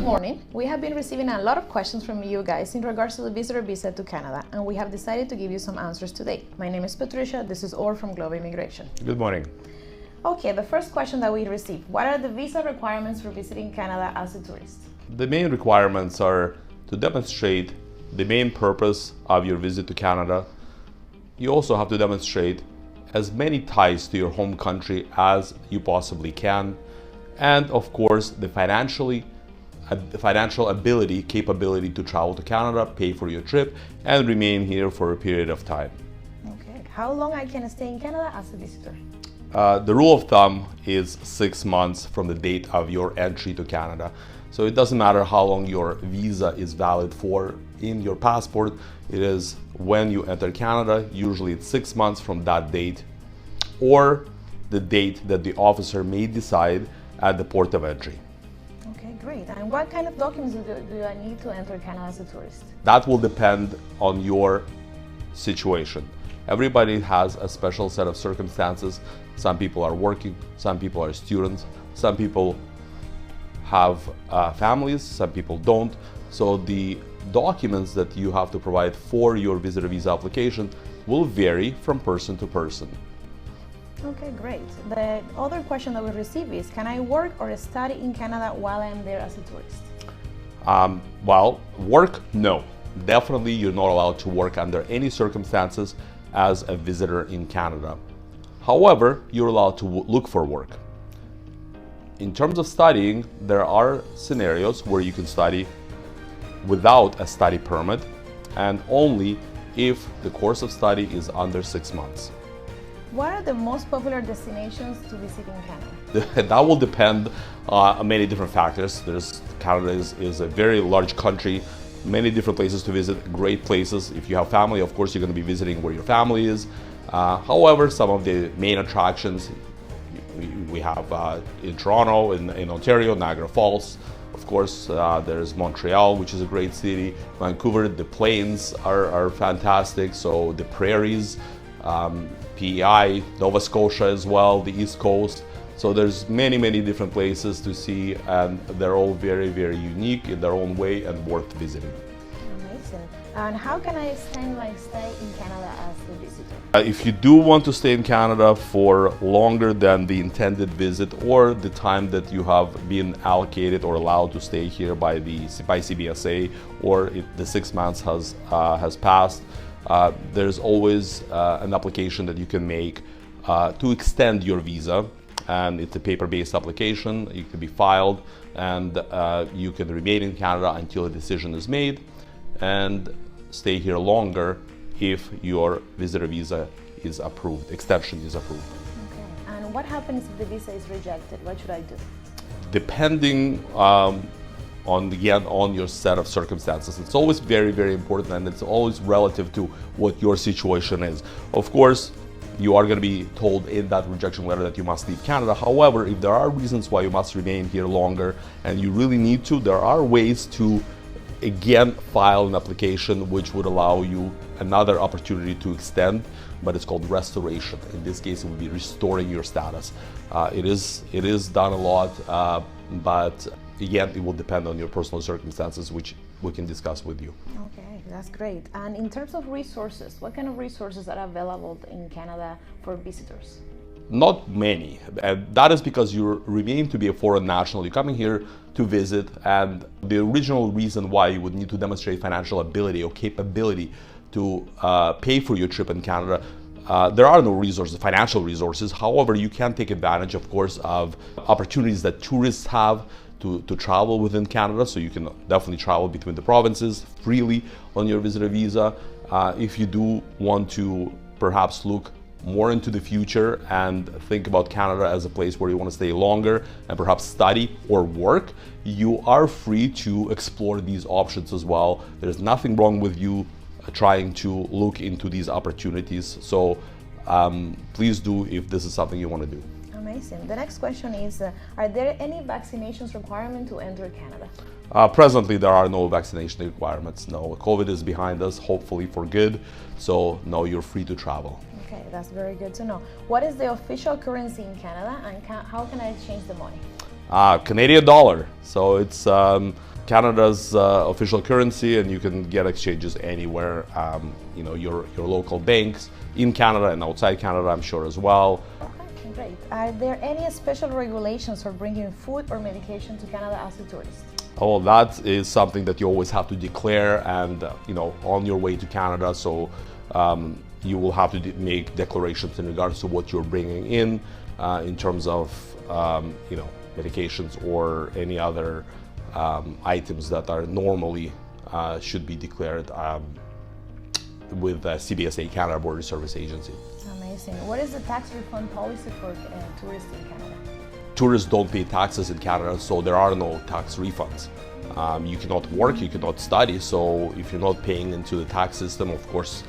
morning. We have been receiving a lot of questions from you guys in regards to the visitor visa to Canada, and we have decided to give you some answers today. My name is Patricia, this is Or from Global Immigration. Good morning. Okay, the first question that we received: what are the visa requirements for visiting Canada as a tourist? The main requirements are to demonstrate the main purpose of your visit to Canada. You also have to demonstrate as many ties to your home country as you possibly can, and of course the financial ability, capability to travel to Canada, pay for your trip, and remain here for a period of time. Okay, how long I can stay in Canada as a visitor? The rule of thumb is 6 months from the date of your entry to Canada. So it doesn't matter how long your visa is valid for in your passport. It is when you enter Canada, usually it's 6 months from that date, or the date that the officer may decide at the port of entry. Okay, great. And what kind of documents do I need to enter Canada as a tourist? That will depend on your situation. Everybody has a special set of circumstances. Some people are working, some people are students, some people have families, some people don't. So the documents that you have to provide for your visitor visa application will vary from person to person. Okay, great. The other question that we receive is, can I work or study in Canada while I'm there as a tourist? Well, work, no. Definitely you're not allowed to work under any circumstances as a visitor in Canada. However, you're allowed to look for work. In terms of studying, there are scenarios where you can study without a study permit, and only if the course of study is under 6 months. What are the most popular destinations to visit in Canada? That will depend on many different factors. Canada is a very large country, many different places to visit, great places. If you have family, of course, you're going to be visiting where your family is. However, some of the main attractions we have in Toronto, in Ontario, Niagara Falls. Of course, there's Montreal, which is a great city. Vancouver, the plains are fantastic. So the prairies, PEI, Nova Scotia as well, the East Coast. So there's many different places to see, and they're all very unique in their own way and worth visiting. Amazing. And how can I extend my stay in Canada as a visitor? If you do want to stay in Canada for longer than the intended visit or the time that you have been allocated or allowed to stay here by CBSA, or if the 6 months has passed, there's always an application that you can make to extend your visa, and it's a paper-based application. It can be filed, and you can remain in Canada until a decision is made and stay here longer if your visitor visa is approved, extension is approved. Okay. And what happens if the visa is rejected? What should I do? Depending on your set of circumstances. It's always very important, and it's always relative to what your situation is. Of course, you are going to be told in that rejection letter that you must leave Canada. However, if there are reasons why you must remain here longer and you really need to, there are ways to again file an application which would allow you another opportunity to extend, but it's called restoration. In this case, it would be restoring your status. It is done a lot, but again, it will depend on your personal circumstances, which we can discuss with you. Okay, that's great. And in terms of resources, what kind of resources are available in Canada for visitors? Not many, and that is because you remain to be a foreign national. You're coming here to visit, and the original reason why you would need to demonstrate financial ability or capability to pay for your trip in Canada, there are no resources, financial resources. However, you can take advantage, of course, of opportunities that tourists have to travel within Canada. So you can definitely travel between the provinces freely on your visitor visa. If you do want to perhaps look more into the future and think about Canada as a place where you want to stay longer and perhaps study or work, you are free to explore these options as well. There's nothing wrong with you trying to look into these opportunities. So please do if this is something you want to do. Amazing. The next question is, are there any vaccinations requirement to enter Canada? Presently, there are no vaccination requirements. No, COVID is behind us, hopefully for good. So no, you're free to travel. Okay, that's very good to know. What is the official currency in Canada, and how can I exchange the money? Canadian dollar. So it's Canada's official currency, and you can get exchanges anywhere. Your local banks in Canada and outside Canada, I'm sure as well. Okay, great. Are there any special regulations for bringing food or medication to Canada as a tourist? Oh, that is something that you always have to declare, and on your way to Canada. So you will have to make declarations in regards to what you're bringing in terms of medications or any other items that are normally should be declared with CBSA, Canada Border Service Agency. Amazing. What is the tax refund policy for tourists in Canada? Tourists don't pay taxes in Canada, so there are no tax refunds. You cannot work, you cannot study, so if you're not paying into the tax system, of course,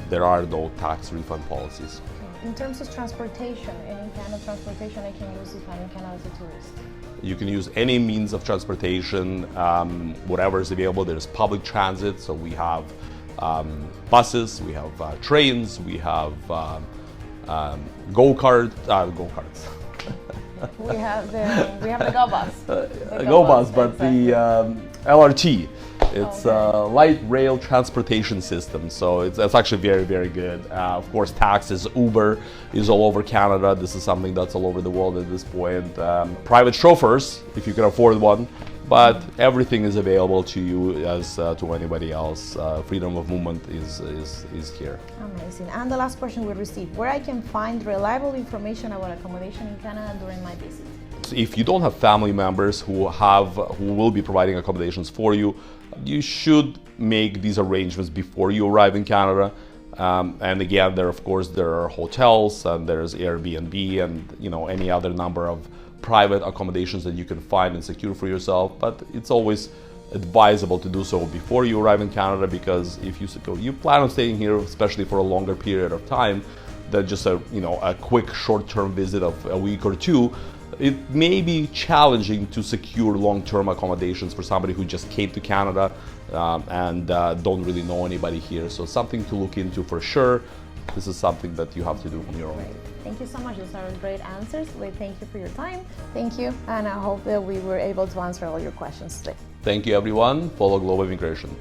there are no tax refund policies. In terms of transportation, any kind of transportation I can use if I'm in Canada as a tourist? You can use any means of transportation, whatever is available. There's public transit, so we have buses, we have trains, we have go-karts. We have the Go Bus. Go Bus, but exactly. The LRT. It's a light rail transportation system, so it's actually very, very good. Of course, taxis, Uber is all over Canada. This is something that's all over the world at this point. Private chauffeurs, if you can afford one, but everything is available to you as to anybody else. Freedom of movement is here. Amazing. And the last question we received: where I can find reliable information about accommodation in Canada during my visit? If you don't have family members who will be providing accommodations for you, you should make these arrangements before you arrive in Canada. And again, there are hotels, and there's Airbnb, and any other number of private accommodations that you can find and secure for yourself. But it's always advisable to do so before you arrive in Canada, because if you plan on staying here, especially for a longer period of time than just a quick short-term visit of a week or two, it may be challenging to secure long-term accommodations for somebody who just came to Canada and don't really know anybody here. So something to look into for sure. This is something that you have to do on your own. Great. Thank you so much. Those are great answers. We thank you for your time. Thank you, and I hope that we were able to answer all your questions today. Thank you, everyone. Follow Global Immigration.